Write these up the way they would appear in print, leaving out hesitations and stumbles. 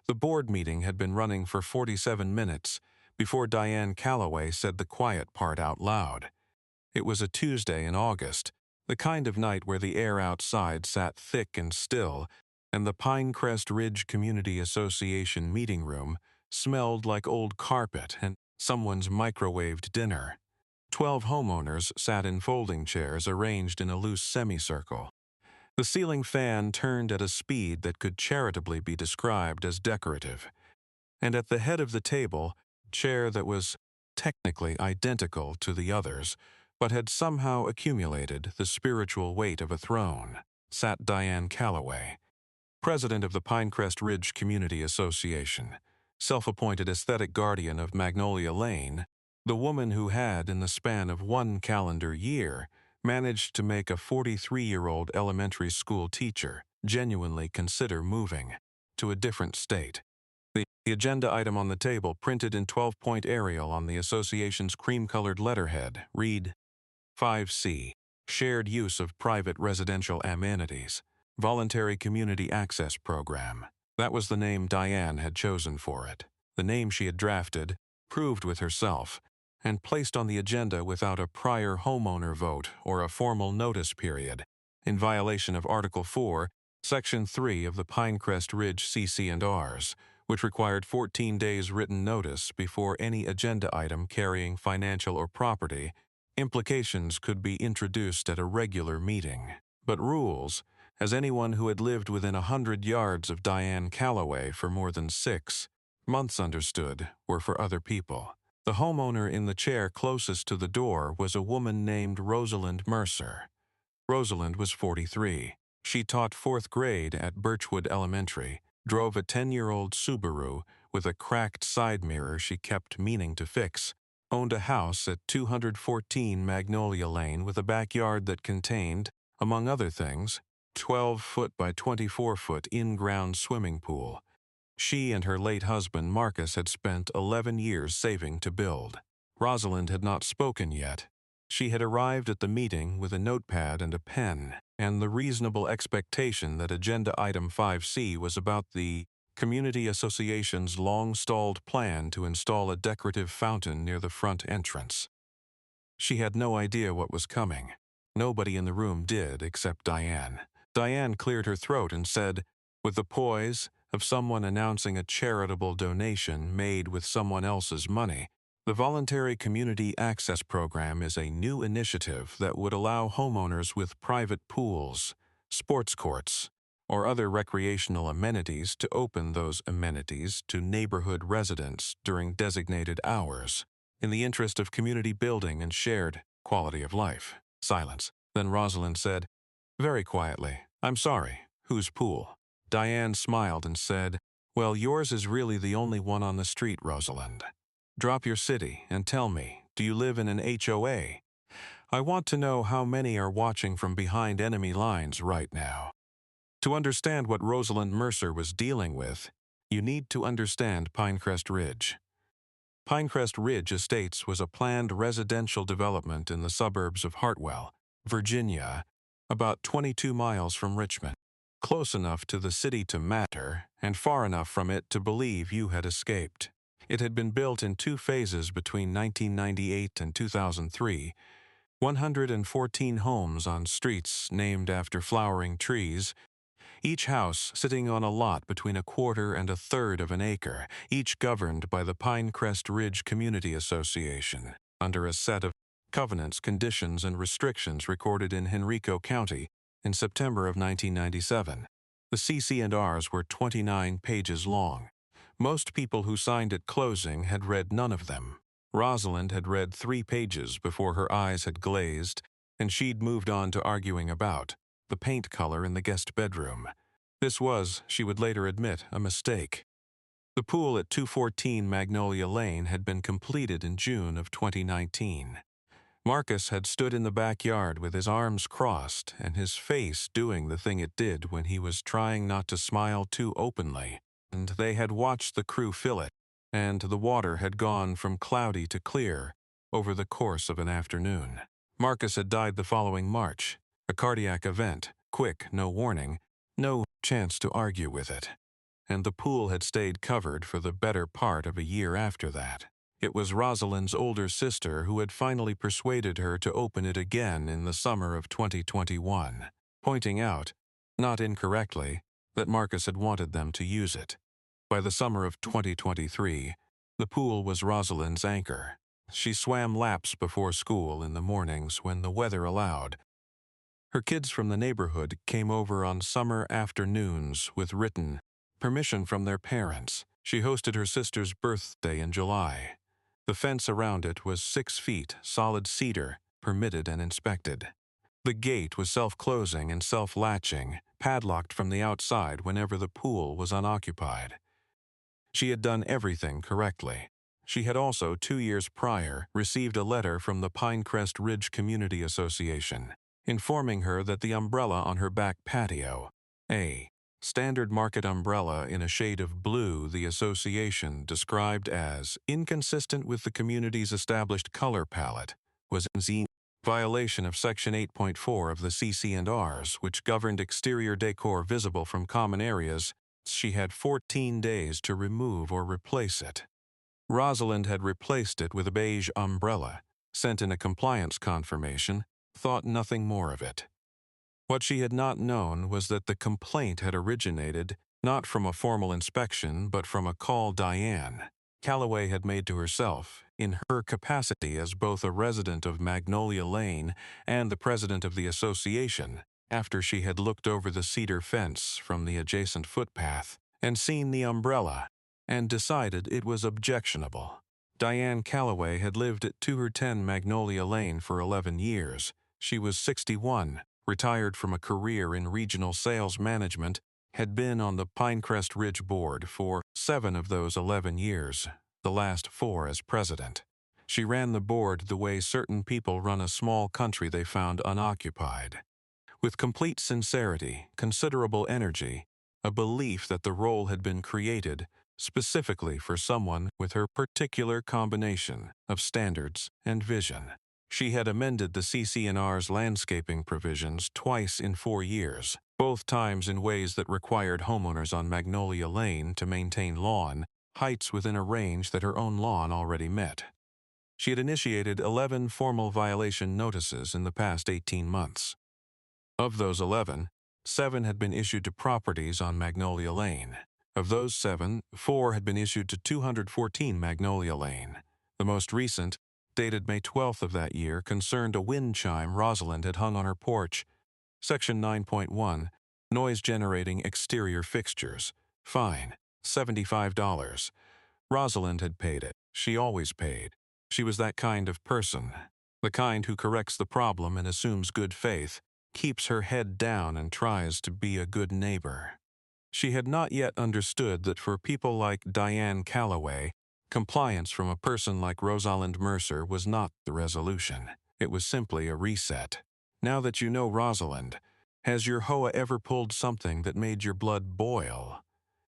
The board meeting had been running for 47 minutes before Diane Calloway said the quiet part out loud. It was a Tuesday in August, the kind of night where the air outside sat thick and still, and the Pinecrest Ridge Community Association meeting room smelled like old carpet and someone's microwaved dinner. 12 homeowners sat in folding chairs arranged in a loose semicircle. The ceiling fan turned at a speed that could charitably be described as decorative. And at the head of the table, chair that was technically identical to the others, but had somehow accumulated the spiritual weight of a throne, sat Diane Calloway, president of the Pinecrest Ridge Community Association, self-appointed aesthetic guardian of Magnolia Lane, the woman who had, in the span of one calendar year, managed to make a 43-year-old elementary school teacher genuinely consider moving to a different state. The agenda item on the table, printed in 12-point Arial on the association's cream-colored letterhead, read 5C, Shared Use of Private Residential Amenities, Voluntary Community Access Program. That was the name Diane had chosen for it, the name she had drafted, proved with herself, and placed on the agenda without a prior homeowner vote or a formal notice period, in violation of Article 4, Section 3 of the Pinecrest Ridge CC&Rs, which required 14 days written notice before any agenda item carrying financial or property implications could be introduced at a regular meeting. But rules, as anyone who had lived within 100 yards of Diane Calloway for more than 6 months understood, were for other people. The homeowner in the chair closest to the door was a woman named Rosalind Mercer. Rosalind was 43. She taught 4th grade at Birchwood Elementary, drove a 10-year-old Subaru with a cracked side mirror she kept meaning to fix, owned a house at 214 Magnolia Lane with a backyard that contained, among other things, 12-foot by 24-foot in-ground swimming pool. She and her late husband Marcus had spent 11 years saving to build. Rosalind had not spoken yet. She had arrived at the meeting with a notepad and a pen, and the reasonable expectation that Agenda Item 5C was about the Community Association's long-stalled plan to install a decorative fountain near the front entrance. She had no idea what was coming. Nobody in the room did except Diane. Diane cleared her throat and said, with the poise of someone announcing a charitable donation made with someone else's money, the Voluntary Community Access Program is a new initiative that would allow homeowners with private pools, sports courts, or other recreational amenities to open those amenities to neighborhood residents during designated hours, in the interest of community building and shared quality of life. Silence. Then Rosalind said, very quietly, I'm sorry, whose pool? Diane smiled and said, well, yours is really the only one on the street, Rosalind. Drop your city and tell me, do you live in an HOA? I want to know how many are watching from behind enemy lines right now. To understand what Rosalind Mercer was dealing with, you need to understand Pinecrest Ridge. Pinecrest Ridge Estates was a planned residential development in the suburbs of Hartwell, Virginia, about 22 miles from Richmond, close enough to the city to matter and far enough from it to believe you had escaped. It had been built in 2 phases between 1998 and 2003, 114 homes on streets named after flowering trees, each house sitting on a lot between 1/4 and 1/3 of an acre, each governed by the Pinecrest Ridge Community Association, under a set of covenants, conditions, and restrictions recorded in Henrico County in September of 1997. The CC&Rs were 29 pages long. Most people who signed at closing had read none of them. Rosalind had read 3 pages before her eyes had glazed, and she'd moved on to arguing about the paint color in the guest bedroom. This was, she would later admit, a mistake. The pool at 214 Magnolia Lane had been completed in June of 2019. Marcus had stood in the backyard with his arms crossed and his face doing the thing it did when he was trying not to smile too openly. And they had watched the crew fill it, and the water had gone from cloudy to clear over the course of an afternoon. Marcus had died the following March, a cardiac event, quick, no warning, no chance to argue with it. and the pool had stayed covered for the better part of a year after that. It was Rosalind's older sister who had finally persuaded her to open it again in the summer of 2021, pointing out, not incorrectly, that Marcus had wanted them to use it. By the summer of 2023, the pool was Rosalind's anchor. She swam laps before school in the mornings when the weather allowed. Her kids from the neighborhood came over on summer afternoons with written permission from their parents. She hosted her sister's birthday in July. The fence around it was 6 feet, solid cedar, permitted and inspected. The gate was self-closing and self-latching, padlocked from the outside whenever the pool was unoccupied. She had done everything correctly. She had also, 2 years prior, received a letter from the Pinecrest Ridge Community Association, informing her that the umbrella on her back patio, a standard market umbrella in a shade of blue the association described as inconsistent with the community's established color palette, was in violation of Section 8.4 of the CC&Rs, which governed exterior decor visible from common areas. She had 14 days to remove or replace it. Rosalind had replaced it with a beige umbrella, sent in a compliance confirmation, thought nothing more of it. What she had not known was that the complaint had originated not from a formal inspection but from a call Diane Calloway had made to herself in her capacity as both a resident of Magnolia Lane and the president of the association, after she had looked over the cedar fence from the adjacent footpath and seen the umbrella and decided it was objectionable. Diane Calloway had lived at 210 Magnolia Lane for 11 years. She was 61, retired from a career in regional sales management, had been on the Pinecrest Ridge board for 7 of those 11 years, the last 4 as president. She ran the board the way certain people run a small country they found unoccupied. With complete sincerity, considerable energy, a belief that the role had been created specifically for someone with her particular combination of standards and vision. She had amended the CC&Rs landscaping provisions twice in 4 years, both times in ways that required homeowners on Magnolia Lane to maintain lawn heights within a range that her own lawn already met. She had initiated 11 formal violation notices in the past 18 months. Of those 11, 7 had been issued to properties on Magnolia Lane. Of those 7, 4 had been issued to 214 Magnolia Lane. The most recent, dated May 12th of that year, concerned a wind chime Rosalind had hung on her porch. Section 9.1, noise-generating exterior fixtures. Fine, $75. Rosalind had paid it. She always paid. She was that kind of person. The kind who corrects the problem and assumes good faith, keeps her head down and tries to be a good neighbor. She had not yet understood that for people like Diane Calloway, compliance from a person like Rosalind Mercer was not the resolution. It was simply a reset. Now that you know Rosalind, has your HOA ever pulled something that made your blood boil?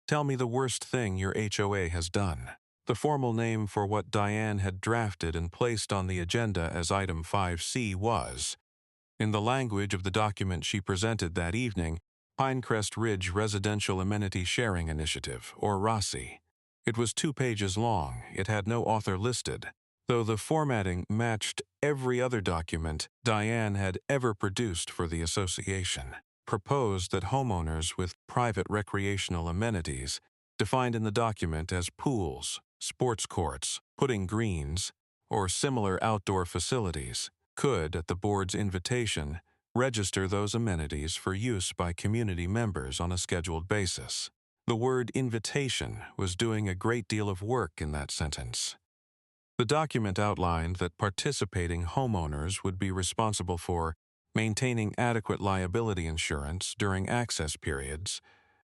Tell me the worst thing your HOA has done. The formal name for what Diane had drafted and placed on the agenda as Item 5C was, in the language of the document she presented that evening, Pinecrest Ridge Residential Amenity Sharing Initiative, or RASI. It was 2 pages long. It had no author listed, though the formatting matched every other document Diane had ever produced for the association. Proposed that homeowners with private recreational amenities, defined in the document as pools, sports courts, putting greens, or similar outdoor facilities, could, at the board's invitation, register those amenities for use by community members on a scheduled basis. The word invitation was doing a great deal of work in that sentence. The document outlined that participating homeowners would be responsible for maintaining adequate liability insurance during access periods,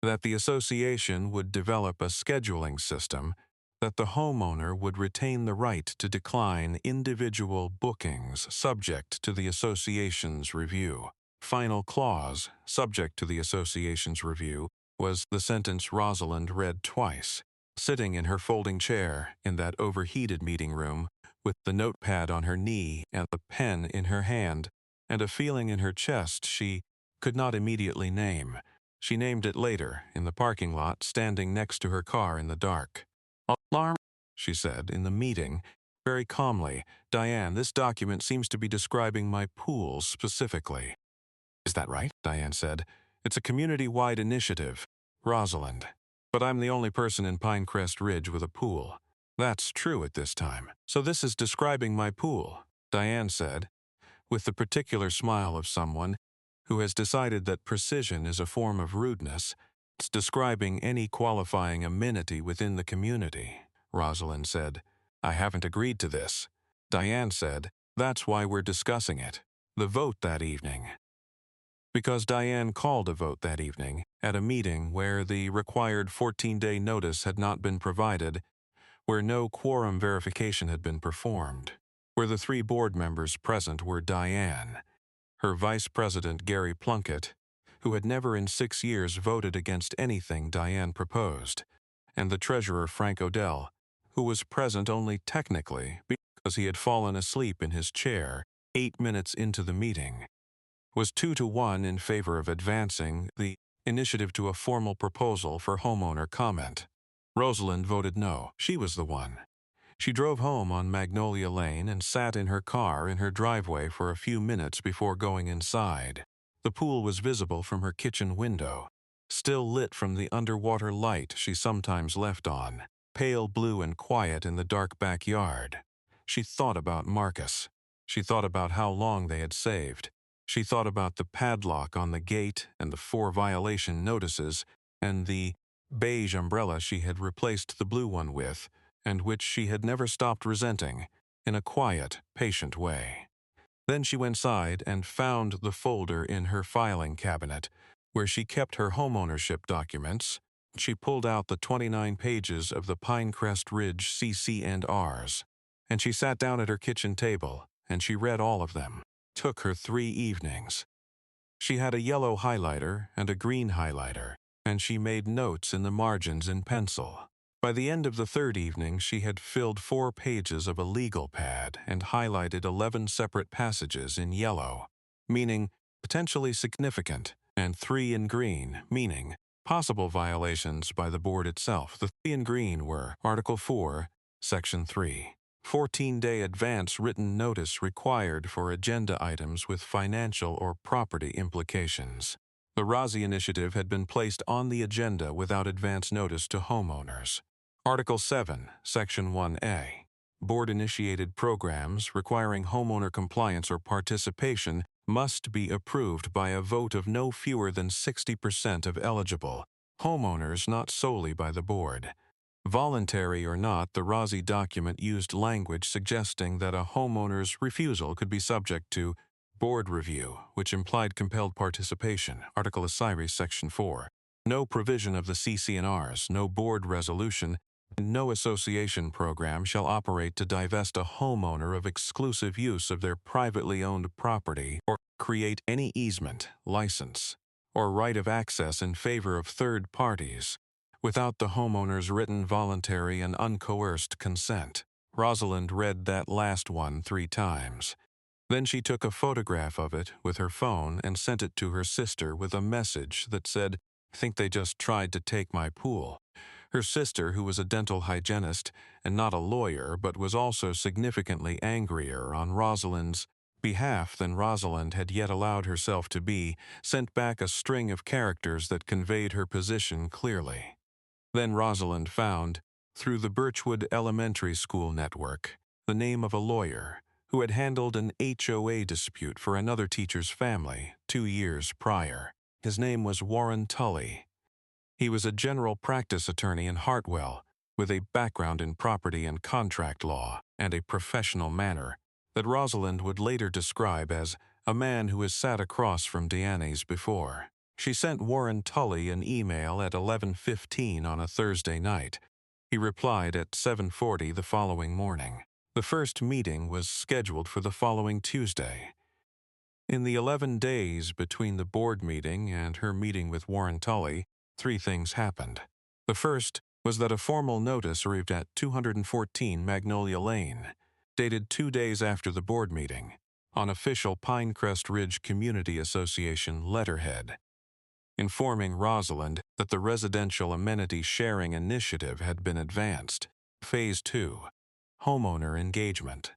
that the association would develop a scheduling system, that the homeowner would retain the right to decline individual bookings subject to the association's review. Final clause, subject to the association's review, was the sentence Rosalind read twice, sitting in her folding chair in that overheated meeting room, with the notepad on her knee and the pen in her hand, and a feeling in her chest she could not immediately name. She named it later, in the parking lot, standing next to her car in the dark. Alarm, she said, in the meeting, very calmly. Diane, this document seems to be describing my pool specifically. Is that right? Diane said. It's a community-wide initiative. Rosalind. But I'm the only person in Pinecrest Ridge with a pool. That's true at this time. So this is describing my pool, Diane said, with the particular smile of someone who has decided that precision is a form of rudeness. It's describing any qualifying amenity within the community. Rosalind said, I haven't agreed to this. Diane said, that's why we're discussing it. The vote that evening. Because Diane called a vote that evening at a meeting where the required 14-day notice had not been provided, where no quorum verification had been performed, where the 3 board members present were Diane, her vice president Gary Plunkett, who had never in 6 years voted against anything Diane proposed, and the treasurer Frank Odell, who was present only technically because he had fallen asleep in his chair 8 minutes into the meeting, was 2-1 in favor of advancing the initiative to a formal proposal for homeowner comment. Rosalind voted no. She was the one. She drove home on Magnolia Lane and sat in her car in her driveway for a few minutes before going inside. The pool was visible from her kitchen window, still lit from the underwater light she sometimes left on, pale blue and quiet in the dark backyard. She thought about Marcus. She thought about how long they had saved. She thought about the padlock on the gate and the 4 violation notices and the beige umbrella she had replaced the blue one with, and which she had never stopped resenting, in a quiet, patient way. Then she went inside and found the folder in her filing cabinet, where she kept her homeownership documents. She pulled out the 29 pages of the Pinecrest Ridge CC&Rs, and she sat down at her kitchen table, and she read all of them. Took her 3 evenings. She had a yellow highlighter and a green highlighter, and she made notes in the margins in pencil. By the end of the 3rd evening, she had filled 4 pages of a legal pad and highlighted 11 separate passages in yellow, meaning potentially significant, and 3 in green, meaning possible violations by the board itself. The 3 in green were Article 4, Section 3. 14-day advance written notice required for agenda items with financial or property implications. The RSVP initiative had been placed on the agenda without advance notice to homeowners. Article 7, Section 1A. Board-initiated programs requiring homeowner compliance or participation must be approved by a vote of no fewer than 60% of eligible homeowners, not solely by the board. Voluntary or not, the RSVP document used language suggesting that a homeowner's refusal could be subject to board review, which implied compelled participation, Article Osiris, Section 4. No provision of the CC&Rs, no board resolution, and no association program shall operate to divest a homeowner of exclusive use of their privately owned property or create any easement, license, or right of access in favor of third parties without the homeowner's written voluntary and uncoerced consent. Rosalind read that last one 3 times. Then she took a photograph of it with her phone and sent it to her sister with a message that said, I think they just tried to take my pool. Her sister, who was a dental hygienist and not a lawyer, but was also significantly angrier on Rosalind's behalf than Rosalind had yet allowed herself to be, sent back a string of characters that conveyed her position clearly. Then Rosalind found, through the Birchwood Elementary School network, the name of a lawyer who had handled an HOA dispute for another teacher's family 2 years prior. His name was Warren Tully. He was a general practice attorney in Hartwell, with a background in property and contract law and a professional manner that Rosalind would later describe as a man who has sat across from Deanne's before. She sent Warren Tully an email at 11:15 on a Thursday night. He replied at 7:40 the following morning. The first meeting was scheduled for the following Tuesday. In the 11 days between the board meeting and her meeting with Warren Tully, 3 things happened. The first was that a formal notice arrived at 214 Magnolia Lane, dated 2 days after the board meeting, on official Pinecrest Ridge Community Association letterhead. informing Rosalind that the residential amenity sharing initiative had been advanced, Phase 2, homeowner engagement,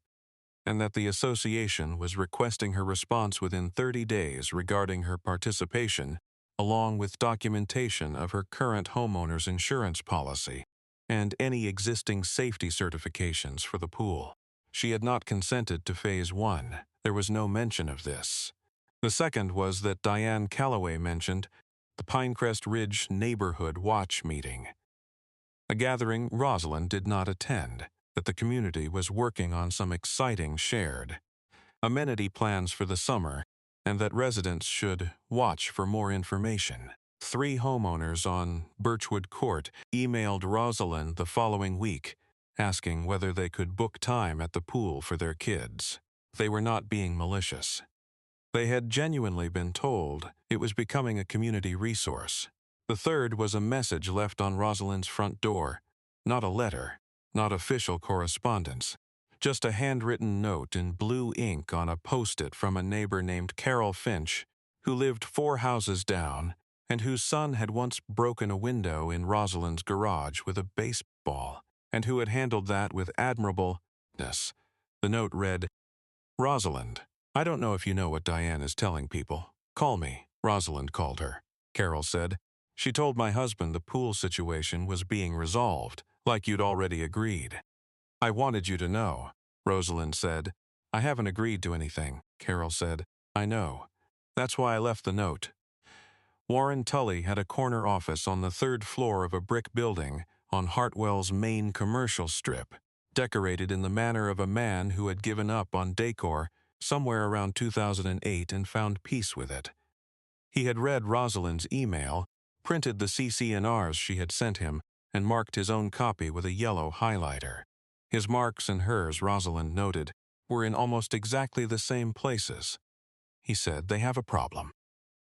and that the association was requesting her response within 30 days regarding her participation, along with documentation of her current homeowner's insurance policy and any existing safety certifications for the pool. She had not consented to Phase 1. There was no mention of this. The second was that Diane Calloway mentioned the Pinecrest Ridge Neighborhood Watch meeting, a gathering Rosalind did not attend, that the community was working on some exciting shared amenity plans for the summer, and that residents should watch for more information. 3 homeowners on Birchwood Court emailed Rosalind the following week, asking whether they could book time at the pool for their kids. They were not being malicious. They had genuinely been told it was becoming a community resource. The third was a message left on Rosalind's front door, not a letter, not official correspondence, just a handwritten note in blue ink on a post-it from a neighbor named Carol Finch, who lived 4 houses down and whose son had once broken a window in Rosalind's garage with a baseball, and who had handled that with admirableness. The note read, "Rosalind, I don't know if you know what Diane is telling people. Call me." Rosalind called her. Carol said, "She told my husband the pool situation was being resolved, like you'd already agreed." "I wanted you to know," Rosalind said. "I haven't agreed to anything," Carol said. "I know. That's why I left the note." Warren Tully had a corner office on the 3rd floor of a brick building on Hartwell's main commercial strip, decorated in the manner of a man who had given up on decor somewhere around 2008 and found peace with it. He had read Rosalind's email, printed the CC&Rs she had sent him, and marked his own copy with a yellow highlighter. His marks and hers, Rosalind noted, were in almost exactly the same places. He said, "They have a problem."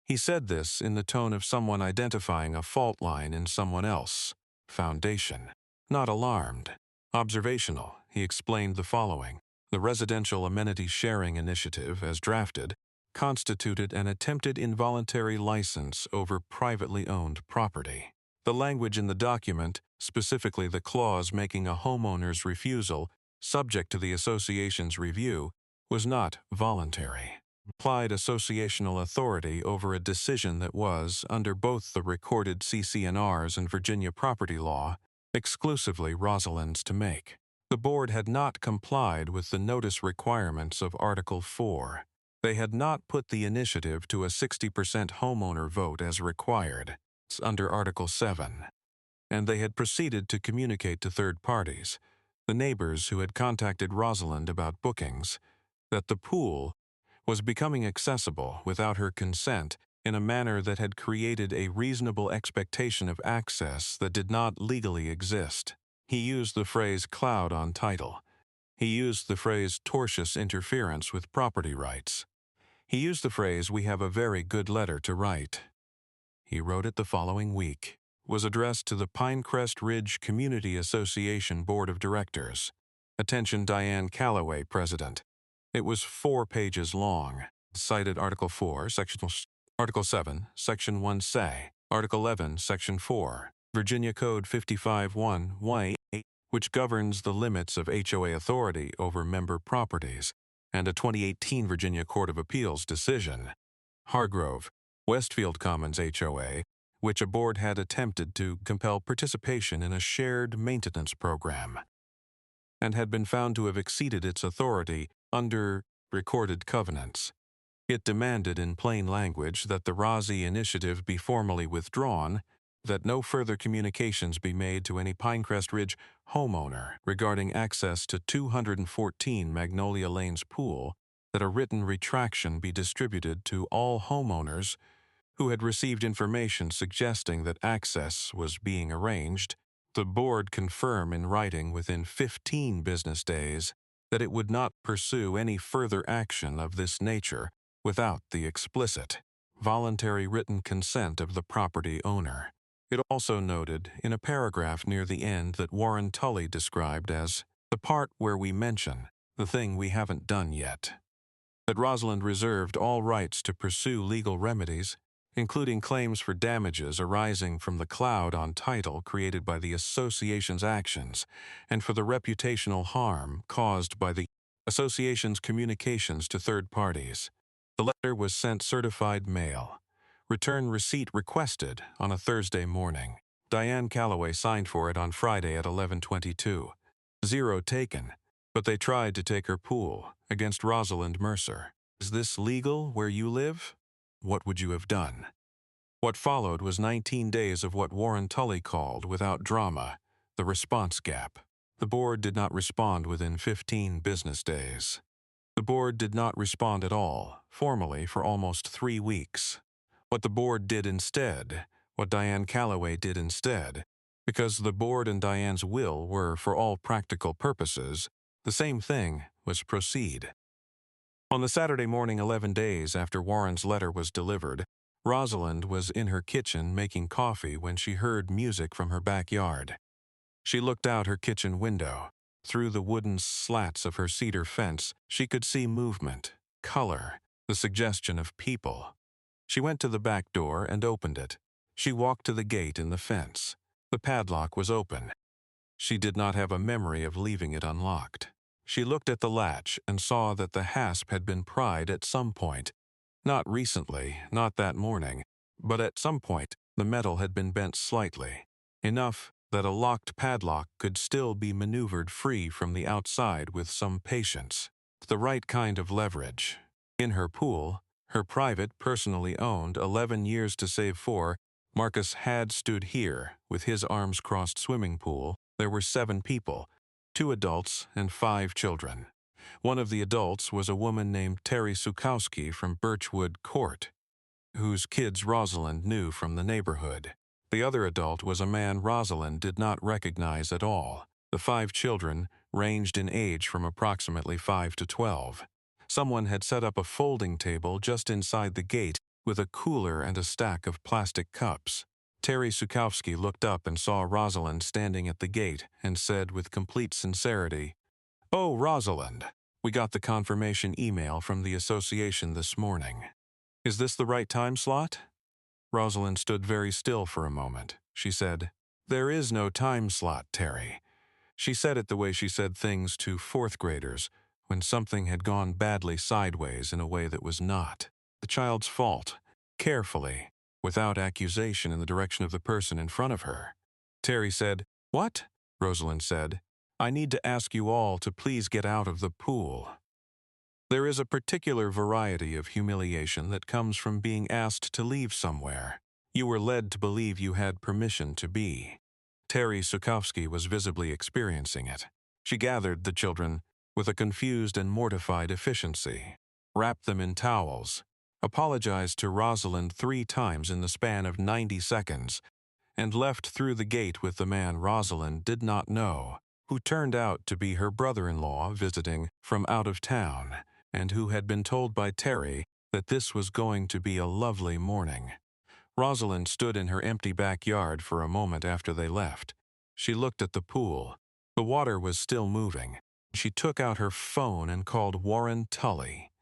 He said this in the tone of someone identifying a fault line in someone else. Foundation. Not alarmed. Observational, he explained the following. The Residential Amenity Sharing Initiative, as drafted, constituted an attempted involuntary license over privately owned property. The language in the document, specifically the clause making a homeowner's refusal subject to the association's review, was not voluntary. Applied associational authority over a decision that was, under both the recorded CC&Rs and Virginia property law, exclusively Rosalind's to make. The board had not complied with the notice requirements of Article 4. They had not put the initiative to a 60% homeowner vote as required, under Article 7. And they had proceeded to communicate to third parties, the neighbors who had contacted Rosalind about bookings, that the pool was becoming accessible without her consent in a manner that had created a reasonable expectation of access that did not legally exist. He used the phrase cloud on title. He used the phrase tortious interference with property rights. He used the phrase, "We have a very good letter to write." He wrote it the following week. Was addressed to the Pinecrest Ridge Community Association Board of Directors. Attention Diane Calloway, President. It was 4 pages long. Cited Article 4, Article 7, Section 1 Article 11, Section 4, Virginia Code 55-1, which governs the limits of HOA authority over member properties, and a 2018 Virginia Court of Appeals decision. Hargrove, Westfield Commons HOA, which a board had attempted to compel participation in a shared maintenance program, and had been found to have exceeded its authority under recorded covenants. It demanded in plain language that the RSVP initiative be formally withdrawn, that no further communications be made to any Pinecrest Ridge homeowner regarding access to 214 Magnolia Lane's pool, that a written retraction be distributed to all homeowners who had received information suggesting that access was being arranged, the board confirm in writing within 15 business days that it would not pursue any further action of this nature without the explicit, voluntary written consent of the property owner. It also noted in a paragraph near the end that Warren Tully described as the part where we mention the thing we haven't done yet, that Rosalind reserved all rights to pursue legal remedies including claims for damages arising from the cloud on title created by the association's actions and for the reputational harm caused by the association's communications to third parties. The letter was sent certified mail. Return receipt requested on a Thursday morning. Diane Calloway signed for it on Friday at 11:22. Zero taken, but they tried to take her pool against Rosalind Mercer. Is this legal where you live? What would you have done? What followed was 19 days of what Warren Tully called, without drama, the response gap. The board did not respond within 15 business days. The board did not respond at all, formally, for almost 3 weeks. What the board did instead, what Diane Calloway did instead, because the board and Diane's will were, for all practical purposes, the same thing, was proceed. On the Saturday morning 11 days after Warren's letter was delivered, Rosalind was in her kitchen making coffee when she heard music from her backyard. She looked out her kitchen window. Through the wooden slats of her cedar fence, she could see movement, color, the suggestion of people. She went to the back door and opened it. She walked to the gate in the fence. The padlock was open. She did not have a memory of leaving it unlocked. She looked at the latch and saw that the hasp had been pried at some point. Not recently, not that morning, but at some point the metal had been bent slightly, enough that a locked padlock could still be maneuvered free from the outside with some patience. The right kind of leverage. In her pool, her private, personally owned, 11 years to save for, Marcus had stood here, with his arms-crossed swimming pool. There were 7 people, 2 adults and 5 children. One of the adults was a woman named Terry Sukowski from Birchwood Court, whose kids Rosalind knew from the neighborhood. The other adult was a man Rosalind did not recognize at all. The 5 children ranged in age from approximately 5 to 12. Someone had set up a folding table just inside the gate with a cooler and a stack of plastic cups. Terry Sukowski looked up and saw Rosalind standing at the gate and said with complete sincerity, "Oh, Rosalind, we got the confirmation email from the association this morning. Is this the right time slot?" Rosalind stood very still for a moment. She said, "There is no time slot, Terry." She said it the way she said things to 4th graders when something had gone badly sideways in a way that was not the child's fault, carefully, without accusation in the direction of the person in front of her. Terry said, "What?" Rosalind said, "I need to ask you all to please get out of the pool." There is a particular variety of humiliation that comes from being asked to leave somewhere. You were led to believe you had permission to be. Terry Sukowski was visibly experiencing it. She gathered the children with a confused and mortified efficiency, wrapped them in towels, apologized to Rosalind 3 times in the span of 90 seconds, and left through the gate with the man Rosalind did not know, who turned out to be her brother-in-law visiting from out of town, and who had been told by Terry that this was going to be a lovely morning. Rosalind stood in her empty backyard for a moment after they left. She looked at the pool. The water was still moving. She took out her phone and called Warren Tully.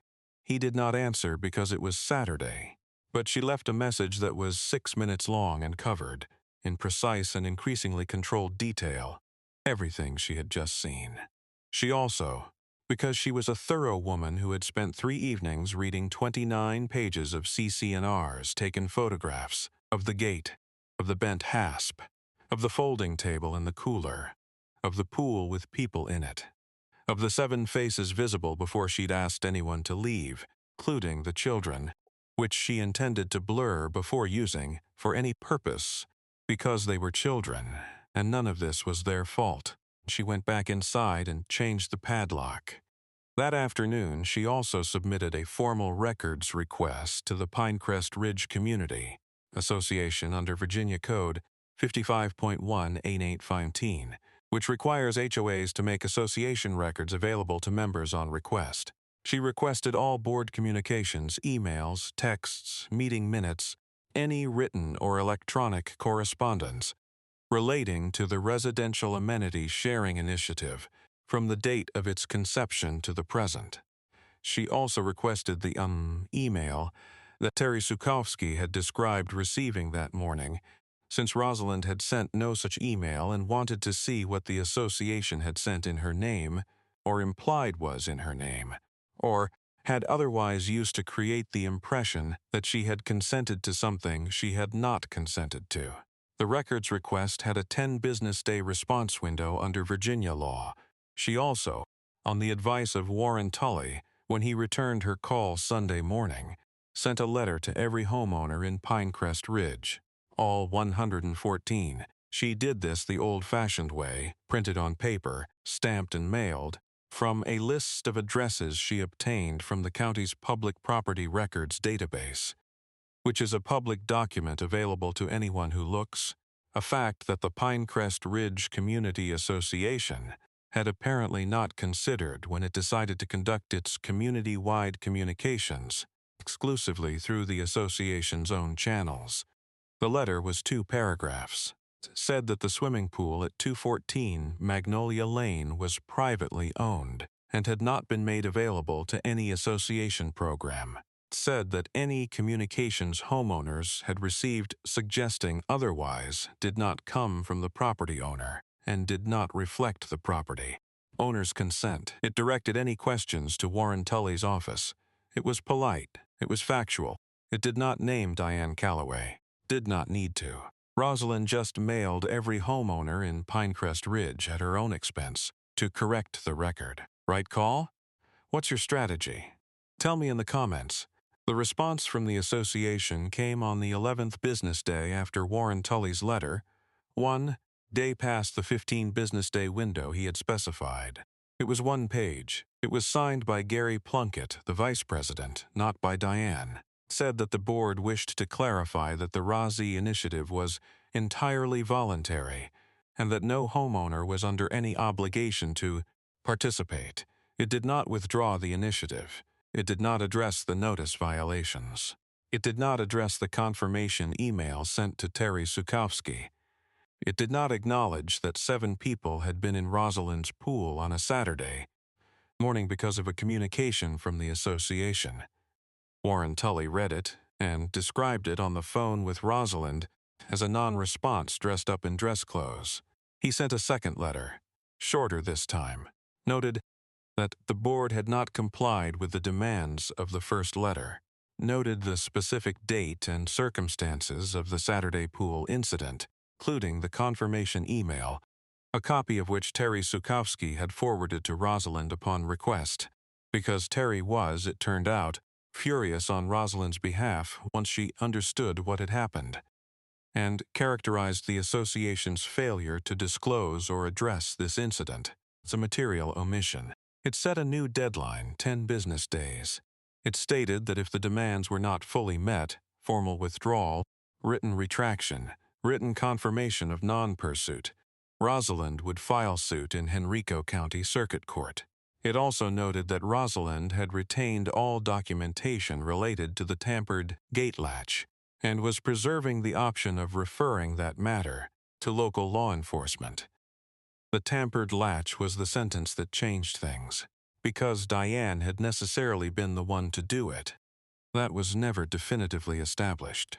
He did not answer because it was Saturday, but she left a message that was 6 minutes long and covered, in precise and increasingly controlled detail, everything she had just seen. She also, because she was a thorough woman who had spent 3 evenings reading 29 pages of CC&Rs, taken photographs of the gate, of the bent hasp, of the folding table and the cooler, of the pool with people in it, of the 7 faces visible before she'd asked anyone to leave, including the children, which she intended to blur before using for any purpose, because they were children, and none of this was their fault. She went back inside and changed the padlock. That afternoon, she also submitted a formal records request to the Pinecrest Ridge Community Association under Virginia Code 55.18815, which requires HOAs to make association records available to members on request. She requested all board communications, emails, texts, meeting minutes, any written or electronic correspondence relating to the Residential Amenity Sharing Initiative from the date of its conception to the present. She also requested the email that Terry Sukowski had described receiving that morning, since Rosalind had sent no such email and wanted to see what the association had sent in her name, or implied was in her name, or had otherwise used to create the impression that she had consented to something she had not consented to. The records request had a 10-business-day response window under Virginia law. She also, on the advice of Warren Tully, when he returned her call Sunday morning, sent a letter to every homeowner in Pinecrest Ridge, all 114. She did this the old-fashioned way, printed on paper, stamped and mailed, from a list of addresses she obtained from the county's Public Property Records database, which is a public document available to anyone who looks, a fact that the Pinecrest Ridge Community Association had apparently not considered when it decided to conduct its community-wide communications exclusively through the association's own channels. The letter was 2 paragraphs. It said that the swimming pool at 214 Magnolia Lane was privately owned and had not been made available to any association program. It said that any communications homeowners had received suggesting otherwise did not come from the property owner and did not reflect the property owner's consent. It directed any questions to Warren Tully's office. It was polite. It was factual. It did not name Diane Calloway. Did not need to. Rosalind just mailed every homeowner in Pinecrest Ridge at her own expense to correct the record. Right call? What's your strategy? Tell me in the comments. The response from the association came on the 11th business day after Warren Tully's letter, 1 day past the 15-business-day window he had specified. It was 1 page. It was signed by Gary Plunkett, the vice president, not by Diane. It said that the board wished to clarify that the RSVP initiative was entirely voluntary and that no homeowner was under any obligation to participate. It did not withdraw the initiative. It did not address the notice violations. It did not address the confirmation email sent to Terry Sukowski. It did not acknowledge that 7 people had been in Rosalind's pool on a Saturday morning because of a communication from the association. Warren Tully read it and described it on the phone with Rosalind as a non-response dressed up in dress clothes. He sent a second letter, shorter this time, noted that the board had not complied with the demands of the first letter, noted the specific date and circumstances of the Saturday pool incident, including the confirmation email, a copy of which Terry Sukowski had forwarded to Rosalind upon request, because Terry was, it turned out, furious on Rosalind's behalf once she understood what had happened, and characterized the association's failure to disclose or address this incident as a material omission. It set a new deadline, 10 business days. It stated that if the demands were not fully met, formal withdrawal, written retraction, written confirmation of non-pursuit, Rosalind would file suit in Henrico County Circuit Court. It also noted that Rosalind had retained all documentation related to the tampered gate latch and was preserving the option of referring that matter to local law enforcement. The tampered latch was the sentence that changed things, because Diane had necessarily been the one to do it. That was never definitively established.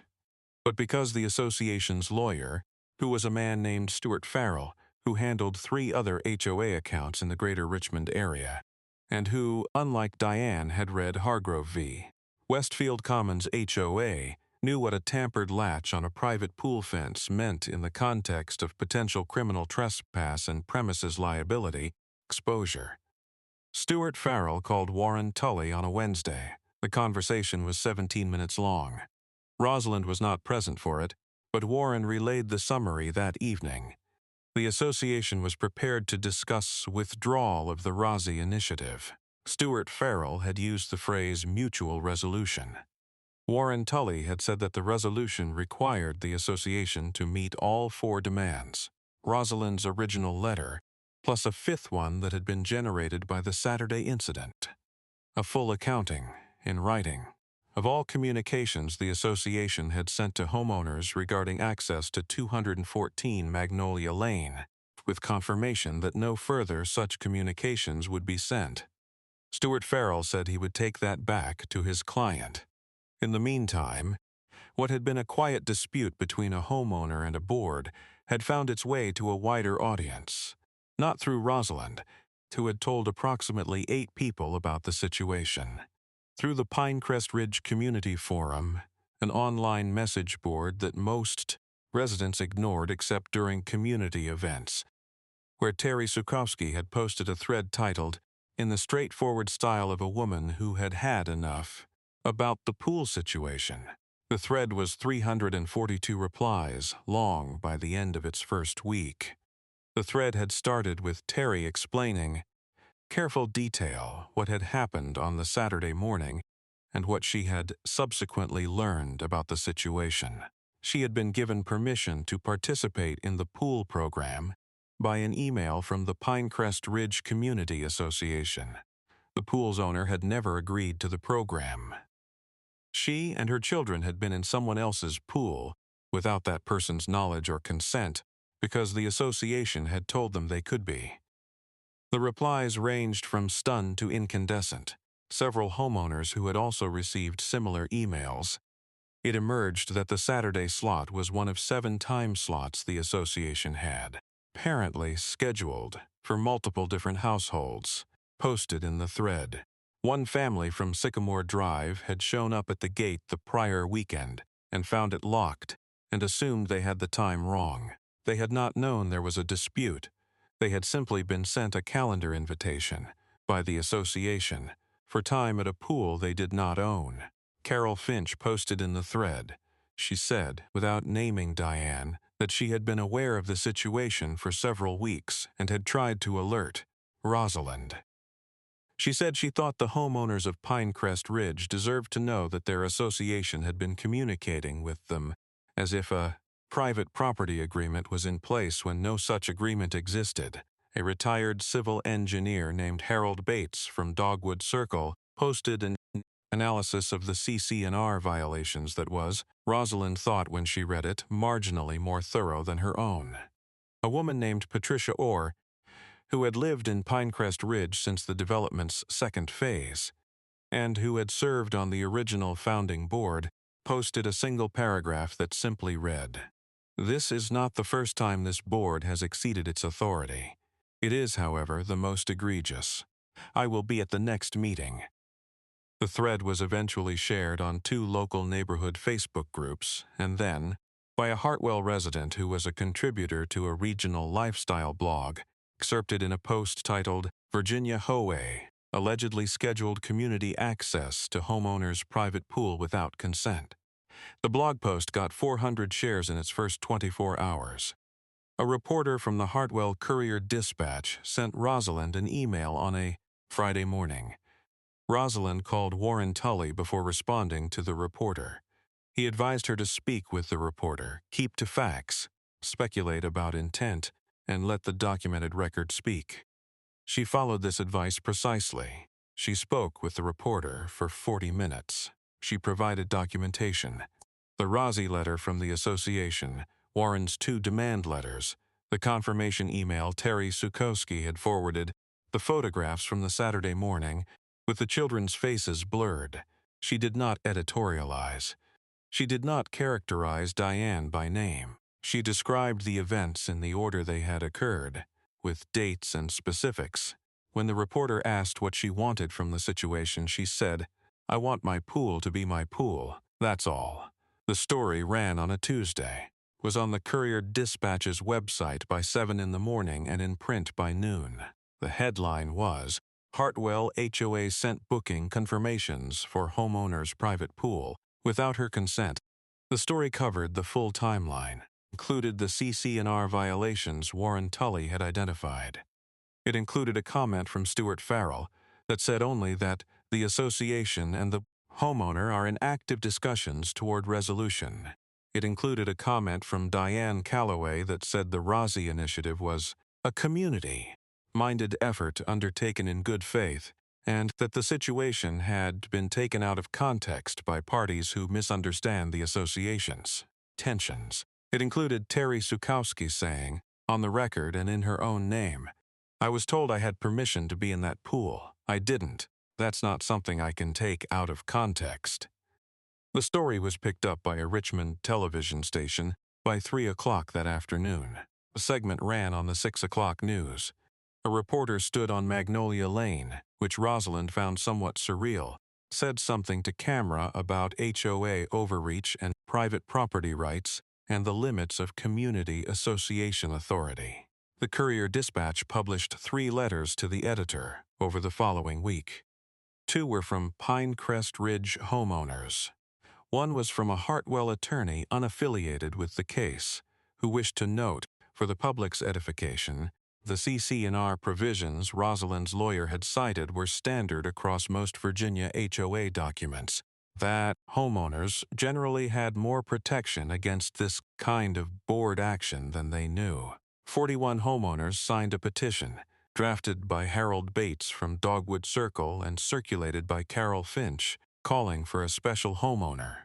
But because the association's lawyer, who was a man named Stuart Farrell, who handled 3 other HOA accounts in the greater Richmond area, and who, unlike Diane, had read Hargrove v. Westfield Commons HOA, knew what a tampered latch on a private pool fence meant in the context of potential criminal trespass and premises liability exposure. Stuart Farrell called Warren Tully on a Wednesday. The conversation was 17 minutes long. Rosalind was not present for it, but Warren relayed the summary that evening. The association was prepared to discuss withdrawal of the RSVP initiative. Stuart Farrell had used the phrase mutual resolution. Warren Tully had said that the resolution required the association to meet all 4 demands, Rosalind's original letter, plus a 5th one that had been generated by the Saturday incident. A full accounting, in writing, of all communications the association had sent to homeowners regarding access to 214 Magnolia Lane, with confirmation that no further such communications would be sent. Stuart Farrell said he would take that back to his client. In the meantime, what had been a quiet dispute between a homeowner and a board had found its way to a wider audience, not through Rosalind, who had told approximately 8 people about the situation. Through the Pinecrest Ridge Community Forum, an online message board that most residents ignored except during community events, where Terry Sukowski had posted a thread titled, "In the straightforward style of a woman who had had enough," about the pool situation. The thread was 342 replies long by the end of its first week. The thread had started with Terry explaining, careful detail, what had happened on the Saturday morning and what she had subsequently learned about the situation. She had been given permission to participate in the pool program by an email from the Pinecrest Ridge Community Association. The pool's owner had never agreed to the program. She and her children had been in someone else's pool without that person's knowledge or consent because the association had told them they could be. The replies ranged from stunned to incandescent. Several homeowners who had also received similar emails. It emerged that the Saturday slot was one of 7 time slots the association had, apparently scheduled for multiple different households, posted in the thread. One family from Sycamore Drive had shown up at the gate the prior weekend and found it locked and assumed they had the time wrong. They had not known there was a dispute. They had simply been sent a calendar invitation by the association for time at a pool they did not own. Carol Finch posted in the thread. She said, without naming Diane, that she had been aware of the situation for several weeks and had tried to alert Rosalind. She said she thought the homeowners of Pinecrest Ridge deserved to know that their association had been communicating with them as if a private property agreement was in place when no such agreement existed. A retired civil engineer named Harold Bates from Dogwood Circle posted an analysis of the CC&R violations that was, Rosalind thought when she read it, marginally more thorough than her own. A woman named Patricia Orr, who had lived in Pinecrest Ridge since the development's second phase, and who had served on the original founding board, posted a single paragraph that simply read, "This is not the first time this board has exceeded its authority. It is, however, the most egregious. I will be at the next meeting." The thread was eventually shared on 2 local neighborhood Facebook groups, and then, by a Hartwell resident who was a contributor to a regional lifestyle blog, excerpted in a post titled, "Virginia HOA allegedly scheduled community access to homeowner's private pool without consent." The blog post got 400 shares in its first 24 hours. A reporter from the Hartwell Courier-Dispatch sent Rosalind an email on a Friday morning. Rosalind called Warren Tully before responding to the reporter. He advised her to speak with the reporter, keep to facts, speculate about intent, and let the documented record speak. She followed this advice precisely. She spoke with the reporter for 40 minutes. She provided documentation. The Rosie letter from the association, Warren's 2 demand letters, the confirmation email Terry Sukowski had forwarded, the photographs from the Saturday morning, with the children's faces blurred. She did not editorialize. She did not characterize Diane by name. She described the events in the order they had occurred, with dates and specifics. When the reporter asked what she wanted from the situation, she said, "I want my pool to be my pool, that's all." The story ran on a Tuesday, was on the Courier-Dispatch's website by 7 in the morning and in print by noon. The headline was, "Hartwell HOA sent booking confirmations for homeowner's private pool without her consent." The story covered the full timeline, included the CC&R violations Warren Tully had identified. It included a comment from Stuart Farrell that said only that the association and the homeowner are in active discussions toward resolution. It included a comment from Diane Calloway that said the Rosie initiative was a community-minded effort undertaken in good faith, and that the situation had been taken out of context by parties who misunderstand the association's tensions. It included Terry Sukowski saying, on the record and in her own name, "I was told I had permission to be in that pool. I didn't. That's not something I can take out of context." The story was picked up by a Richmond television station by 3 o'clock that afternoon. The segment ran on the 6 o'clock news. A reporter stood on Magnolia Lane, which Rosalind found somewhat surreal, said something to camera about HOA overreach and private property rights and the limits of community association authority. The Courier-Dispatch published 3 letters to the editor over the following week. 2 were from Pinecrest Ridge homeowners. One was from a Hartwell attorney unaffiliated with the case, who wished to note, for the public's edification, the CC&R provisions Rosalind's lawyer had cited were standard across most Virginia HOA documents, that homeowners generally had more protection against this kind of board action than they knew. 41 homeowners signed a petition, drafted by Harold Bates from Dogwood Circle and circulated by Carol Finch, calling for a special homeowner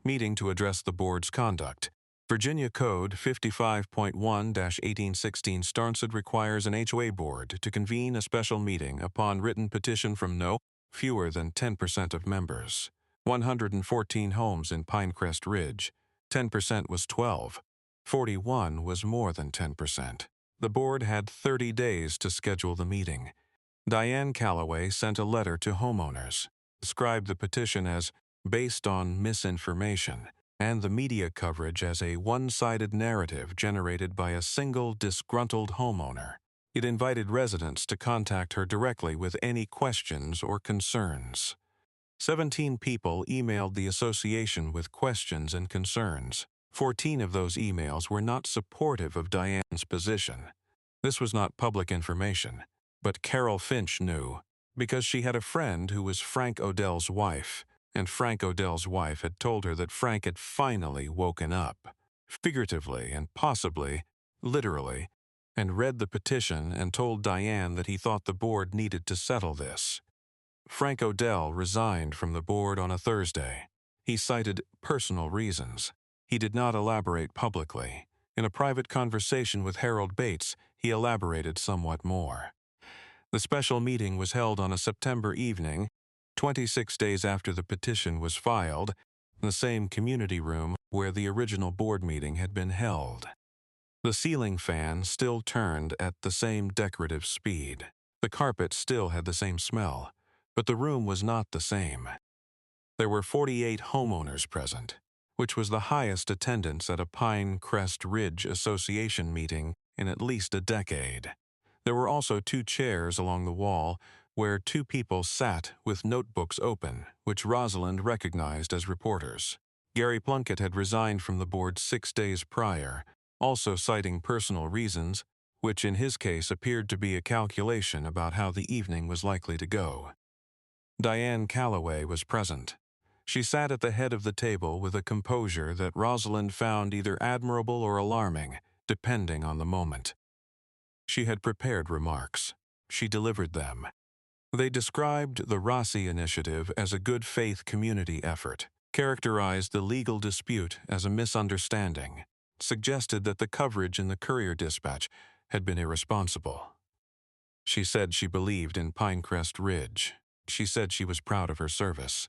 meeting to address the board's conduct. Virginia Code 55.1-1816 Starnstead requires an HOA board to convene a special meeting upon written petition from no fewer than 10% of members. 114 homes in Pinecrest Ridge. 10% was 12. 41 was more than 10%. The board had 30 days to schedule the meeting. Diane Calloway sent a letter to homeowners, described the petition as based on misinformation, and the media coverage as a one-sided narrative generated by a single disgruntled homeowner. It invited residents to contact her directly with any questions or concerns. 17 people emailed the association with questions and concerns. 14 of those emails were not supportive of Diane's position. This was not public information, but Carol Finch knew, because she had a friend who was Frank Odell's wife, and Frank Odell's wife had told her that Frank had finally woken up, figuratively and possibly literally, and read the petition and told Diane that he thought the board needed to settle this. Frank Odell resigned from the board on a Thursday. He cited personal reasons. He did not elaborate publicly. In a private conversation with Harold Bates, he elaborated somewhat more. The special meeting was held on a September evening, 26 days after the petition was filed, in the same community room where the original board meeting had been held. The ceiling fan still turned at the same decorative speed. The carpet still had the same smell, but the room was not the same. There were 48 homeowners present, which was the highest attendance at a Pinecrest Ridge Association meeting in at least a decade. There were also 2 chairs along the wall where 2 people sat with notebooks open, which Rosalind recognized as reporters. Gary Plunkett had resigned from the board 6 days prior, also citing personal reasons, which in his case appeared to be a calculation about how the evening was likely to go. Diane Calloway was present. She sat at the head of the table with a composure that Rosalind found either admirable or alarming, depending on the moment. She had prepared remarks. She delivered them. They described the Rossi Initiative as a good-faith community effort, characterized the legal dispute as a misunderstanding, suggested that the coverage in the Courier-Dispatch had been irresponsible. She said she believed in Pinecrest Ridge. She said she was proud of her service.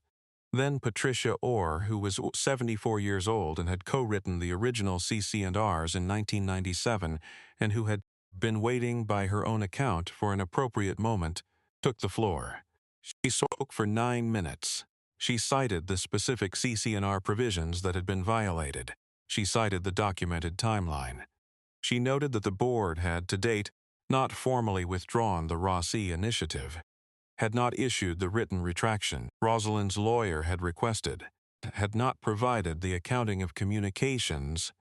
Then Patricia Orr, who was 74 years old and had co-written the original CC&Rs in 1997 and who had been waiting by her own account for an appropriate moment, took the floor. She spoke for 9 minutes. She cited the specific CC&R provisions that had been violated. She cited the documented timeline. She noted that the board had, to date, not formally withdrawn the Rossi Initiative, had not issued the written retraction Rosalind's lawyer had requested, had not provided the accounting of communications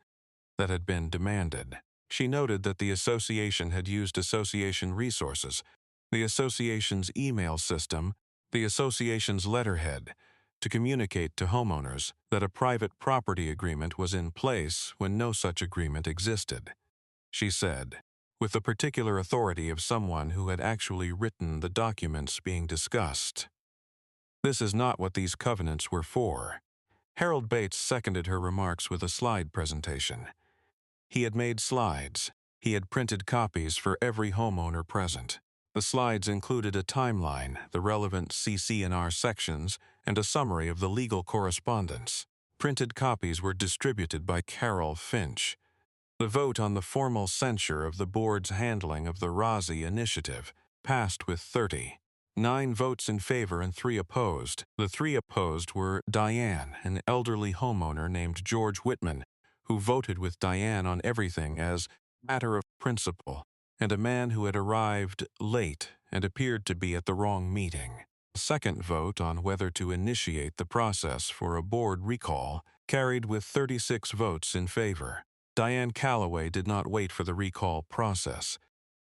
that had been demanded. She noted that the association had used association resources, the association's email system, the association's letterhead, to communicate to homeowners that a private property agreement was in place when no such agreement existed. She said, with the particular authority of someone who had actually written the documents being discussed, "This is not what these covenants were for." Harold Bates seconded her remarks with a slide presentation. He had made slides. He had printed copies for every homeowner present. The slides included a timeline, the relevant CC&R sections, and a summary of the legal correspondence. Printed copies were distributed by Carol Finch. The vote on the formal censure of the board's handling of the RSVP initiative passed with 39 votes in favor and 3 opposed. The 3 opposed were Diane, an elderly homeowner named George Whitman, who voted with Diane on everything as matter of principle, and a man who had arrived late and appeared to be at the wrong meeting. The second vote on whether to initiate the process for a board recall carried with 36 votes in favor. Diane Calloway did not wait for the recall process.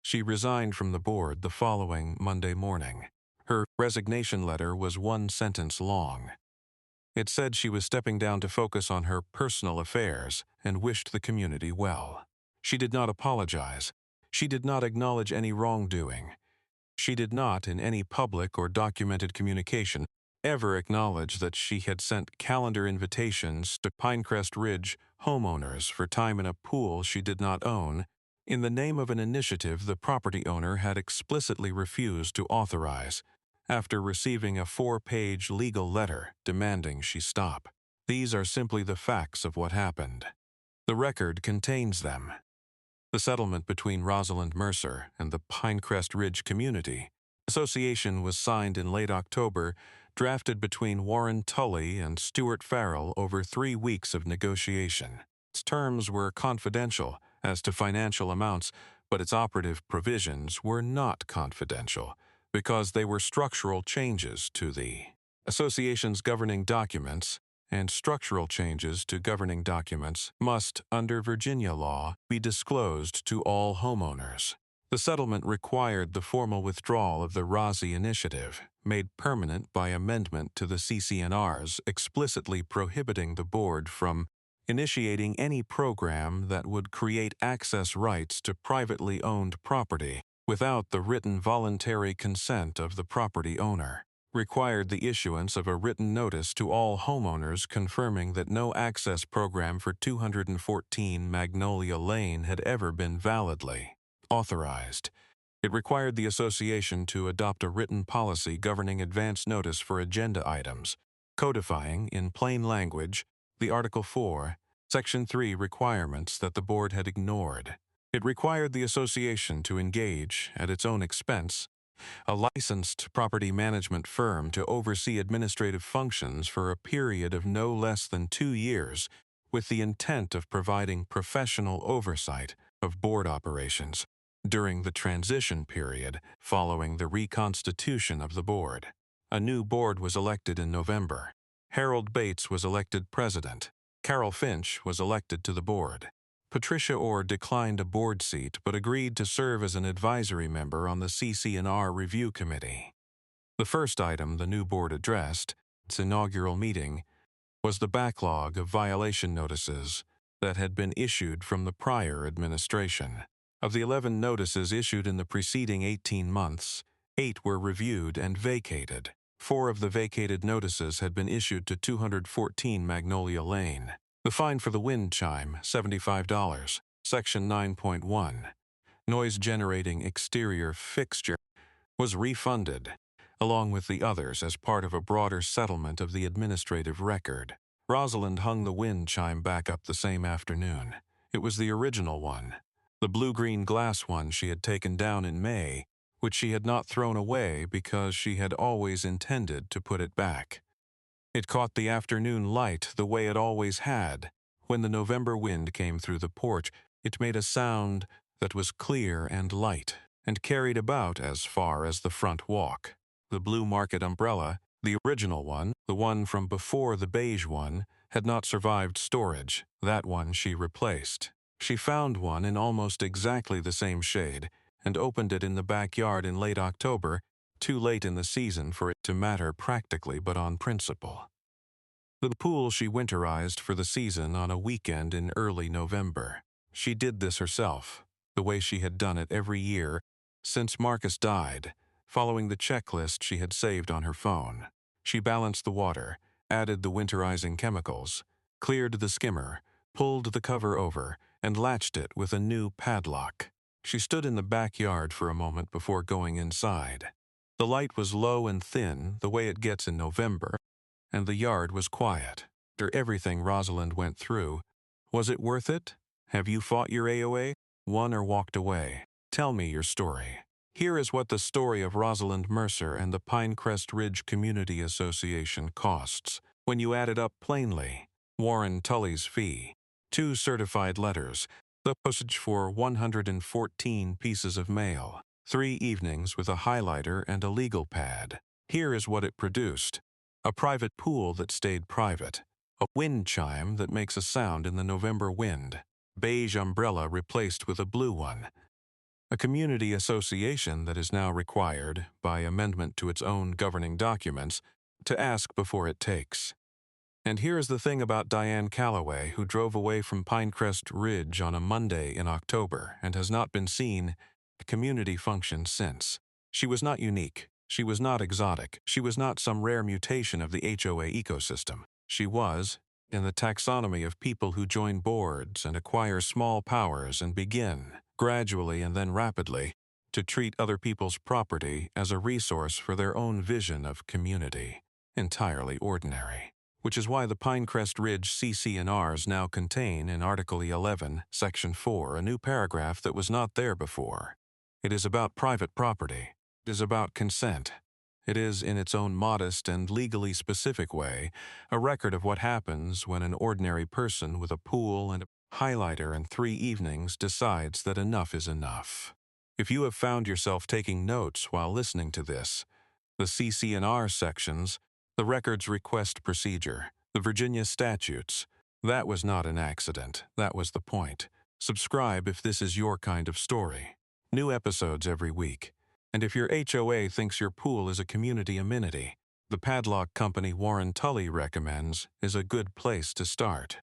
She resigned from the board the following Monday morning. Her resignation letter was 1 sentence long. It said she was stepping down to focus on her personal affairs and wished the community well. She did not apologize. She did not acknowledge any wrongdoing. She did not, in any public or documented communication, ever acknowledge that she had sent calendar invitations to Pinecrest Ridge homeowners for time in a pool she did not own, in the name of an initiative the property owner had explicitly refused to authorize, after receiving a 4-page legal letter demanding she stop. These are simply the facts of what happened. The record contains them. The settlement between Rosalind Mercer and the Pinecrest Ridge Community Association was signed in late October, drafted between Warren Tully and Stuart Farrell over 3 weeks of negotiation. Its terms were confidential as to financial amounts, but its operative provisions were not confidential because they were structural changes to the association's governing documents, and structural changes to governing documents must, under Virginia law, be disclosed to all homeowners. The settlement required the formal withdrawal of the RSVP initiative, made permanent by amendment to the CC&Rs explicitly prohibiting the board from initiating any program that would create access rights to privately owned property without the written voluntary consent of the property owner, required the issuance of a written notice to all homeowners confirming that no access program for 214 Magnolia Lane had ever been validly authorized. It required the association to adopt a written policy governing advance notice for agenda items, codifying, in plain language, the Article 4, Section 3 requirements that the board had ignored. It required the association to engage, at its own expense, a licensed property management firm to oversee administrative functions for a period of no less than 2 years, with the intent of providing professional oversight of board operations during the transition period following the reconstitution of the board. A new board was elected in November. Harold Bates was elected president. Carol Finch was elected to the board. Patricia Orr declined a board seat but agreed to serve as an advisory member on the CC&R Review Committee. The first item the new board addressed, its inaugural meeting, was the backlog of violation notices that had been issued from the prior administration. Of the 11 notices issued in the preceding 18 months, 8 were reviewed and vacated. 4 of the vacated notices had been issued to 214 Magnolia Lane. The fine for the wind chime, $75. Section 9.1, noise-generating exterior fixture, was refunded, along with the others as part of a broader settlement of the administrative record. Rosalind hung the wind chime back up the same afternoon. It was the original one, the blue-green glass one she had taken down in May, which she had not thrown away because she had always intended to put it back. It caught the afternoon light the way it always had. When the November wind came through the porch, it made a sound that was clear and light, and carried about as far as the front walk. The blue market umbrella, the original one, the one from before the beige one, had not survived storage. That one she replaced. She found one in almost exactly the same shade, and opened it in the backyard in late October, too late in the season for it to matter practically but on principle. The pool she winterized for the season on a weekend in early November. She did this herself, the way she had done it every year since Marcus died, following the checklist she had saved on her phone. She balanced the water, added the winterizing chemicals, cleared the skimmer, pulled the cover over, and latched it with a new padlock. She stood in the backyard for a moment before going inside. The light was low and thin, the way it gets in November, and the yard was quiet. After everything Rosalind went through, was it worth it? Have you fought your HOA, won or walked away? Tell me your story. Here is what the story of Rosalind Mercer and the Pinecrest Ridge Community Association costs. When you add it up plainly, Warren Tully's fee, 2 certified letters, the postage for 114 pieces of mail, 3 evenings with a highlighter and a legal pad. Here is what it produced. A private pool that stayed private. A wind chime that makes a sound in the November wind. Beige umbrella replaced with a blue one. A community association that is now required, by amendment to its own governing documents, to ask before it takes. And here is the thing about Diane Calloway, who drove away from Pinecrest Ridge on a Monday in October and has not been seen at community function since. She was not unique. She was not exotic. She was not some rare mutation of the HOA ecosystem. She was, in the taxonomy of people who join boards and acquire small powers and begin, gradually and then rapidly, to treat other people's property as a resource for their own vision of community. Entirely ordinary. Which is why the Pinecrest Ridge CC&Rs now contain in Article 11, Section 4, a new paragraph that was not there before. It is about private property. It is about consent. It is, in its own modest and legally specific way, a record of what happens when an ordinary person with a pool and a highlighter and 3 evenings decides that enough is enough. If you have found yourself taking notes while listening to this, the CC&R sections, the Records Request Procedure, the Virginia Statutes, that was not an accident. That was the point. Subscribe if this is your kind of story. New episodes every week. And if your HOA thinks your pool is a community amenity, the padlock company Warren Tully recommends is a good place to start.